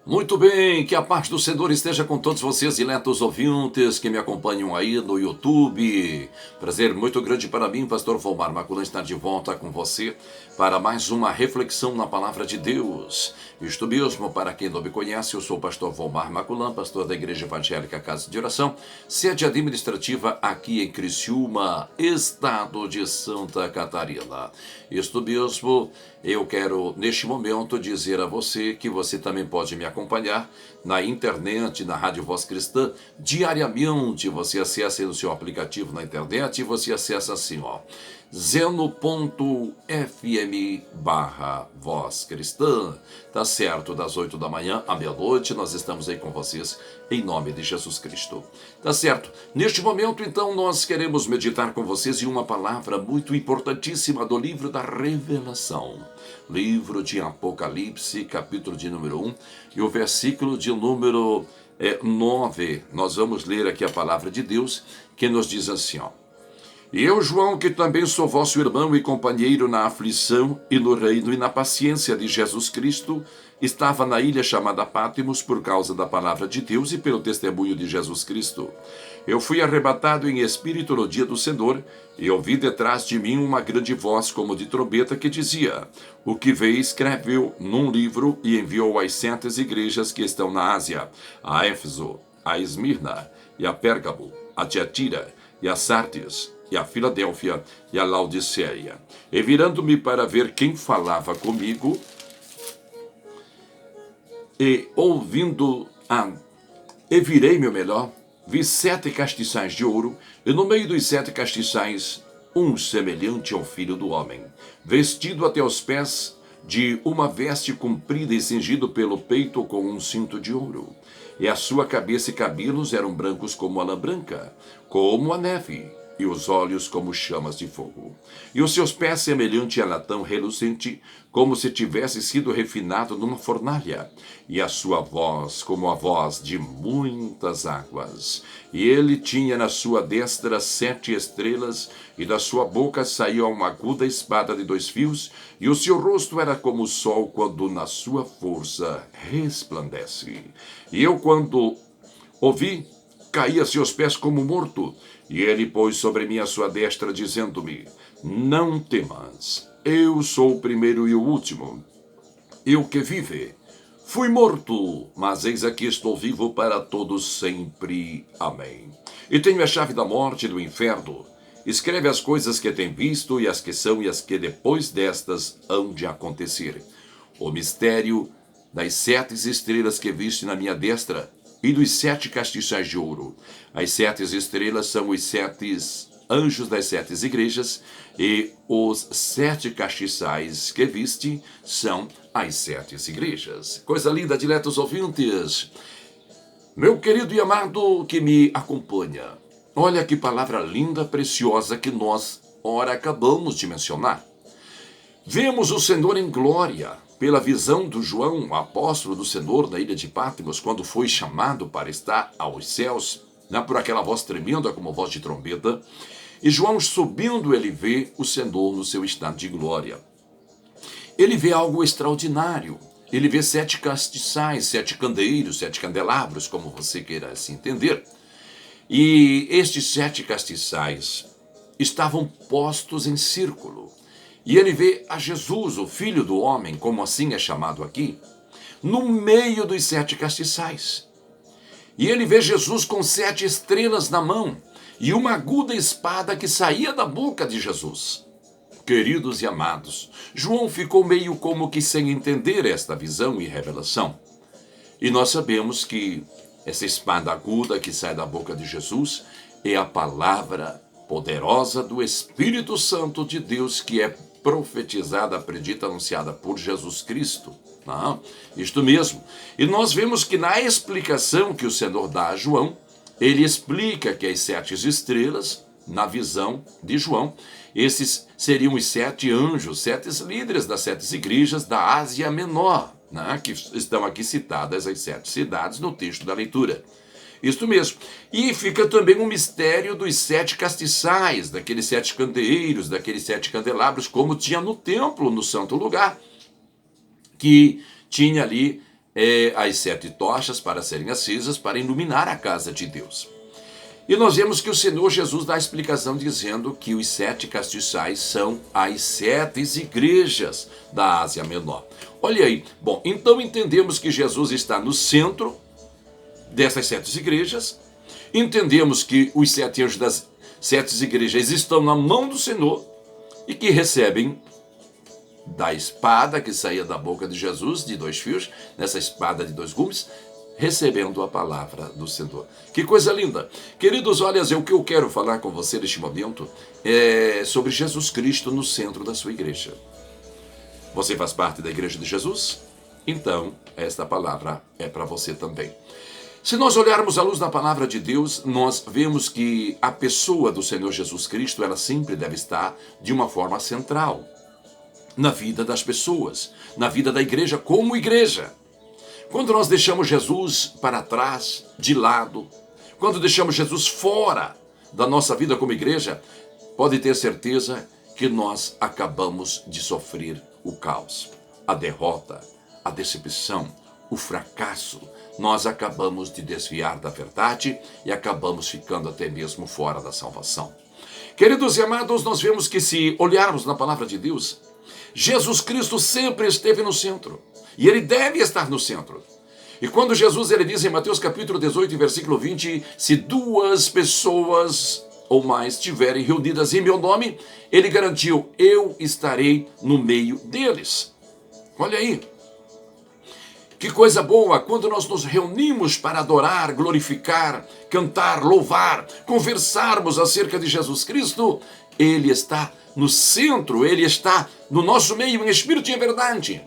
Muito bem, que a paz do Senhor esteja com todos vocês, diletos ouvintes que me acompanham aí no YouTube. Prazer muito grande para mim, pastor Volmar Maculan, estar de volta com você para mais uma reflexão na Palavra de Deus. Isto mesmo, para quem não me conhece, eu sou o pastor Volmar Maculan, pastor da Igreja Evangélica Casa de Oração, sede administrativa aqui em Criciúma, estado de Santa Catarina. Isto mesmo, eu quero neste momento dizer a você que você também pode me acompanhar na internet, na Rádio Voz Cristã, diariamente. Você acessa aí no seu aplicativo na internet e você acessa assim, ó, zeno.fm/Voz Cristã. Tá certo, das 8 da manhã à meia-noite, nós estamos aí com vocês em nome de Jesus Cristo. Tá certo? Neste momento, então, nós queremos meditar com vocês em uma palavra muito importantíssima do livro da Revelação. Livro de Apocalipse, capítulo de número 1, e o versículo de número 9. Nós vamos ler aqui a palavra de Deus, que nos diz assim, ó. E eu, João, que também sou vosso irmão e companheiro na aflição e no reino e na paciência de Jesus Cristo, estava na ilha chamada Pátimos por causa da palavra de Deus e pelo testemunho de Jesus Cristo. Eu fui arrebatado em espírito no dia do Senhor, e ouvi detrás de mim uma grande voz como de trombeta que dizia: o que vê escreveu num livro e enviou às 7 igrejas que estão na Ásia, a Éfeso, a Esmirna, e a Pérgamo, a Tiatira, e a Sardes, e a Filadélfia, e a Laodiceia. E virando-me para ver quem falava comigo, e virei-me, vi 7 castiçais de ouro, e no meio dos 7 castiçais, um semelhante ao Filho do Homem, vestido até os pés de uma veste comprida e cingido pelo peito com um cinto de ouro. E a sua cabeça e cabelos eram brancos como a lã branca, como a neve, e os olhos como chamas de fogo. E os seus pés semelhante a latão reluzente, como se tivesse sido refinado numa fornalha. E a sua voz como a voz de muitas águas. E ele tinha na sua destra 7 estrelas, e da sua boca saía uma aguda espada de 2 fios, e o seu rosto era como o sol quando na sua força resplandece. E eu, quando ouvi, caí a seus pés como morto, e ele pôs sobre mim a sua destra, dizendo-me: não temas, eu sou o primeiro e o último, eu que vive. Fui morto, mas eis aqui estou vivo para todos sempre. Amém. E tenho a chave da morte e do inferno. Escreve as coisas que tem visto, e as que são, e as que depois destas hão de acontecer. O mistério das 7 estrelas que viste na minha destra, e dos 7 castiçais de ouro. As 7 estrelas são os 7 anjos das 7 igrejas, e os 7 castiçais que viste são as 7 igrejas. Coisa linda, diletos ouvintes. Meu querido e amado que me acompanha, olha que palavra linda, preciosa que nós, ora, acabamos de mencionar. Vemos o Senhor em glória, pela visão do João, apóstolo do Senhor, na ilha de Pátimos, quando foi chamado para estar aos céus, por aquela voz tremenda como voz de trombeta. E João subindo, ele vê o Senhor no seu estado de glória. Ele vê algo extraordinário. Ele vê 7 castiçais, 7 candeeiros, 7 candelabros, como você queira assim entender. E estes 7 castiçais estavam postos em círculo. E ele vê a Jesus, o Filho do Homem, como assim é chamado aqui, no meio dos 7 castiçais. E ele vê Jesus com 7 estrelas na mão e uma aguda espada que saía da boca de Jesus. Queridos e amados, João ficou meio como que sem entender esta visão e revelação. E nós sabemos que essa espada aguda que sai da boca de Jesus é a palavra poderosa do Espírito Santo de Deus, que é profetizada, predita, anunciada por Jesus Cristo. Isto mesmo. E nós vemos que na explicação que o Senhor dá a João, ele explica que as 7 estrelas, na visão de João, esses seriam os 7 anjos, 7 líderes das 7 igrejas da Ásia Menor, que estão aqui citadas as 7 cidades no texto da leitura. Isto mesmo. E fica também o mistério dos 7 castiçais, daqueles 7 candeeiros, daqueles 7 candelabros, como tinha no templo, no santo lugar, que tinha ali as 7 tochas para serem acesas para iluminar a casa de Deus. E nós vemos que o Senhor Jesus dá a explicação dizendo que os 7 castiçais são as 7 igrejas da Ásia Menor. Olha aí, bom, então entendemos que Jesus está no centro dessas 7 igrejas, entendemos que os 7 anjos das 7 igrejas estão na mão do Senhor e que recebem da espada que saía da boca de Jesus, de 2 fios, nessa espada de 2 gumes, recebendo a palavra do Senhor. Que coisa linda! Queridos, olha, o que eu quero falar com você neste momento é sobre Jesus Cristo no centro da sua igreja. Você faz parte da igreja de Jesus? Então, esta palavra é para você também. Se nós olharmos à luz da palavra de Deus, nós vemos que a pessoa do Senhor Jesus Cristo, ela sempre deve estar de uma forma central na vida das pessoas, na vida da igreja como igreja. Quando nós deixamos Jesus para trás, de lado, quando deixamos Jesus fora da nossa vida como igreja, pode ter certeza que nós acabamos de sofrer o caos, a derrota, a decepção, o fracasso. Nós acabamos de desviar da verdade e acabamos ficando até mesmo fora da salvação. Queridos e amados, nós vemos que se olharmos na palavra de Deus, Jesus Cristo sempre esteve no centro. E ele deve estar no centro. E quando Jesus ele diz em Mateus capítulo 18, versículo 20, se 2 pessoas ou mais estiverem reunidas em meu nome, ele garantiu, eu estarei no meio deles. Olha aí. Que coisa boa quando nós nos reunimos para adorar, glorificar, cantar, louvar, conversarmos acerca de Jesus Cristo. Ele está no centro, ele está no nosso meio em espírito e em verdade.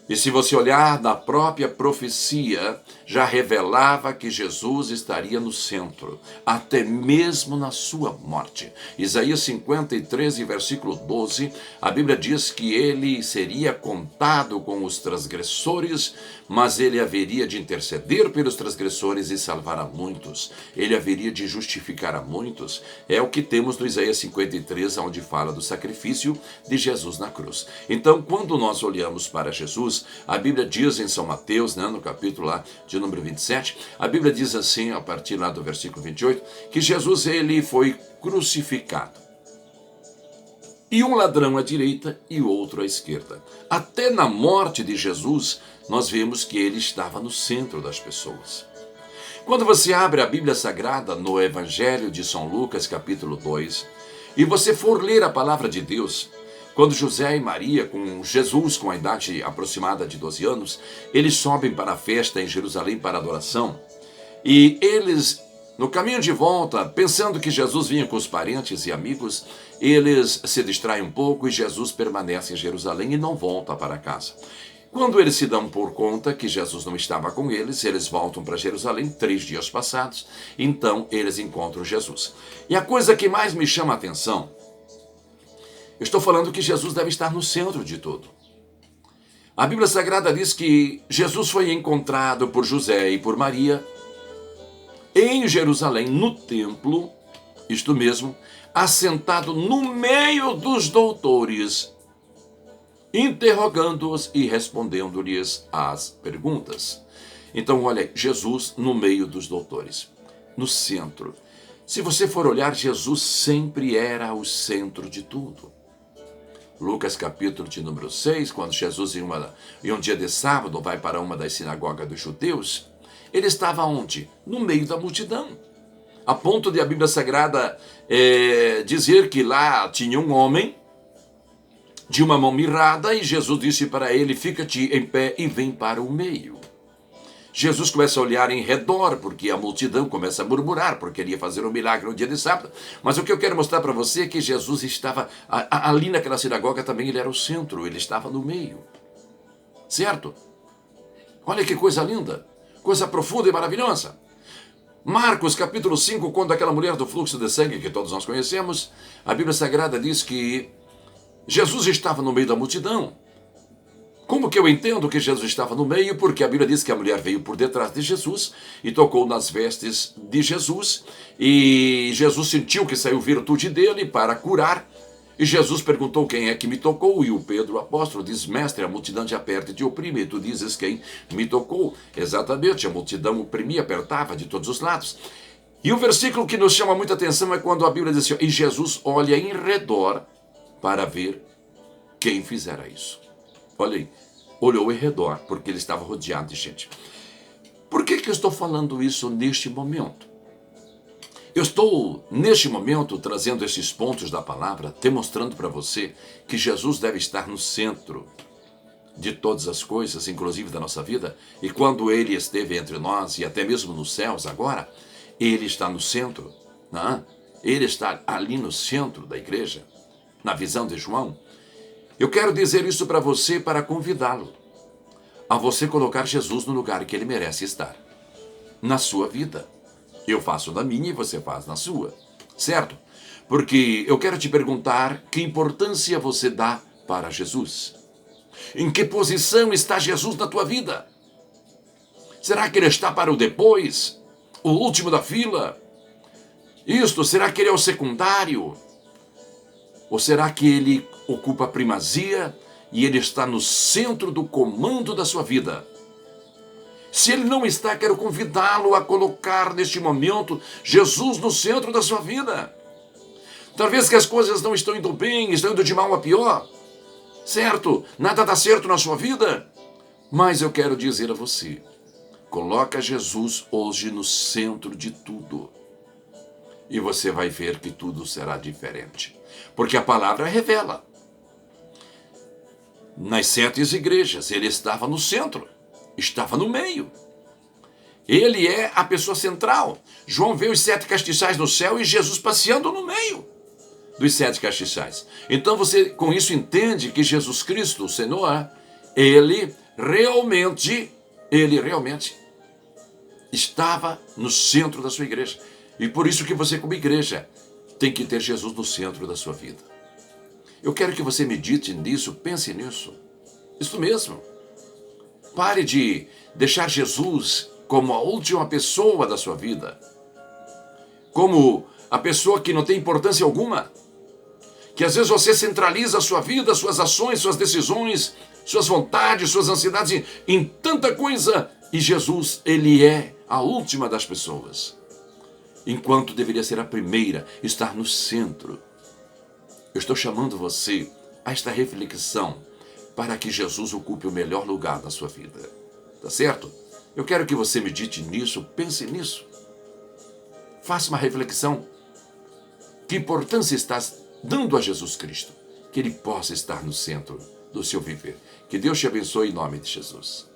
E se você olhar na própria profecia, já revelava que Jesus estaria no centro, até mesmo na sua morte. Isaías 53, versículo 12, a Bíblia diz que ele seria contado com os transgressores, mas ele haveria de interceder pelos transgressores e salvar a muitos. Ele haveria de justificar a muitos. É o que temos no Isaías 53, onde fala do sacrifício de Jesus na cruz. Então, quando nós olhamos para Jesus, a Bíblia diz em São Mateus, no capítulo lá de número 27, a Bíblia diz assim, a partir lá do versículo 28, que Jesus ele foi crucificado. E um ladrão à direita e outro à esquerda. Até na morte de Jesus, nós vemos que ele estava no centro das pessoas. Quando você abre a Bíblia Sagrada no Evangelho de São Lucas, capítulo 2, e você for ler a palavra de Deus, quando José e Maria, com Jesus com a idade aproximada de 12 anos, eles sobem para a festa em Jerusalém para adoração, e eles, no caminho de volta, pensando que Jesus vinha com os parentes e amigos, eles se distraem um pouco e Jesus permanece em Jerusalém e não volta para casa. Quando eles se dão por conta que Jesus não estava com eles, eles voltam para Jerusalém 3 dias passados, então eles encontram Jesus. E a coisa que mais me chama a atenção, eu estou falando que Jesus deve estar no centro de tudo. A Bíblia Sagrada diz que Jesus foi encontrado por José e por Maria em Jerusalém, no templo, isto mesmo, assentado no meio dos doutores, interrogando-os e respondendo-lhes as perguntas. Então, olha, Jesus no meio dos doutores, no centro. Se você for olhar, Jesus sempre era o centro de tudo. Lucas capítulo de número 6, quando Jesus em um dia de sábado vai para uma das sinagogas dos judeus, ele estava onde? No meio da multidão. A ponto de a Bíblia Sagrada dizer que lá tinha um homem de uma mão mirrada e Jesus disse para ele, fica-te em pé e vem para o meio. Jesus começa a olhar em redor, porque a multidão começa a murmurar, porque ele ia fazer um milagre no dia de sábado. Mas o que eu quero mostrar para você é que Jesus estava ali naquela sinagoga também, ele era o centro, ele estava no meio. Certo? Olha que coisa linda, coisa profunda e maravilhosa. Marcos capítulo 5, quando aquela mulher do fluxo de sangue, que todos nós conhecemos, a Bíblia Sagrada diz que Jesus estava no meio da multidão. Como que eu entendo que Jesus estava no meio? Porque a Bíblia diz que a mulher veio por detrás de Jesus e tocou nas vestes de Jesus. E Jesus sentiu que saiu virtude dele para curar. E Jesus perguntou quem é que me tocou, e o Pedro, o apóstolo, diz: mestre, a multidão te aperta e te oprime, e tu dizes quem me tocou. Exatamente, a multidão oprimia, apertava de todos os lados. E o versículo que nos chama muita atenção é quando a Bíblia diz assim: e Jesus olha em redor para ver quem fizera isso. Olha aí, olhou em redor, porque ele estava rodeado de gente. Por que eu estou falando isso neste momento? Eu estou, neste momento, trazendo esses pontos da palavra, demonstrando para você que Jesus deve estar no centro de todas as coisas, inclusive da nossa vida. E quando ele esteve entre nós, e até mesmo nos céus agora, ele está no centro. Não? Ele está ali no centro da igreja, na visão de João. Eu quero dizer isso para você para convidá-lo a você colocar Jesus no lugar que ele merece estar, na sua vida. Eu faço na minha e você faz na sua, certo? Porque eu quero te perguntar que importância você dá para Jesus. Em que posição está Jesus na tua vida? Será que ele está para o depois? O último da fila? Será que ele é o secundário? Ou será que ele ocupa a primazia e ele está no centro do comando da sua vida? Se ele não está, quero convidá-lo a colocar neste momento Jesus no centro da sua vida. Talvez que as coisas não estão indo bem, estão indo de mal a pior, certo? Nada dá certo na sua vida. Mas eu quero dizer a você, coloca Jesus hoje no centro de tudo. E você vai ver que tudo será diferente. Porque a palavra revela. Nas 7 igrejas, ele estava no centro. Estava no meio. Ele é a pessoa central. João vê os 7 castiçais no céu e Jesus passeando no meio dos 7 castiçais. Então você com isso entende que Jesus Cristo, o Senhor, ele realmente estava no centro da sua igreja. E por isso que você, como igreja, tem que ter Jesus no centro da sua vida. Eu quero que você medite nisso, pense nisso. Isso mesmo. Pare de deixar Jesus como a última pessoa da sua vida. Como a pessoa que não tem importância alguma. Que às vezes você centraliza a sua vida, suas ações, suas decisões, suas vontades, suas ansiedades em tanta coisa. E Jesus, ele é a última das pessoas. Enquanto deveria ser a primeira, estar no centro. Eu estou chamando você a esta reflexão para que Jesus ocupe o melhor lugar da sua vida. Tá certo? Eu quero que você medite nisso, pense nisso. Faça uma reflexão. Que importância estás dando a Jesus Cristo? Que ele possa estar no centro do seu viver. Que Deus te abençoe em nome de Jesus.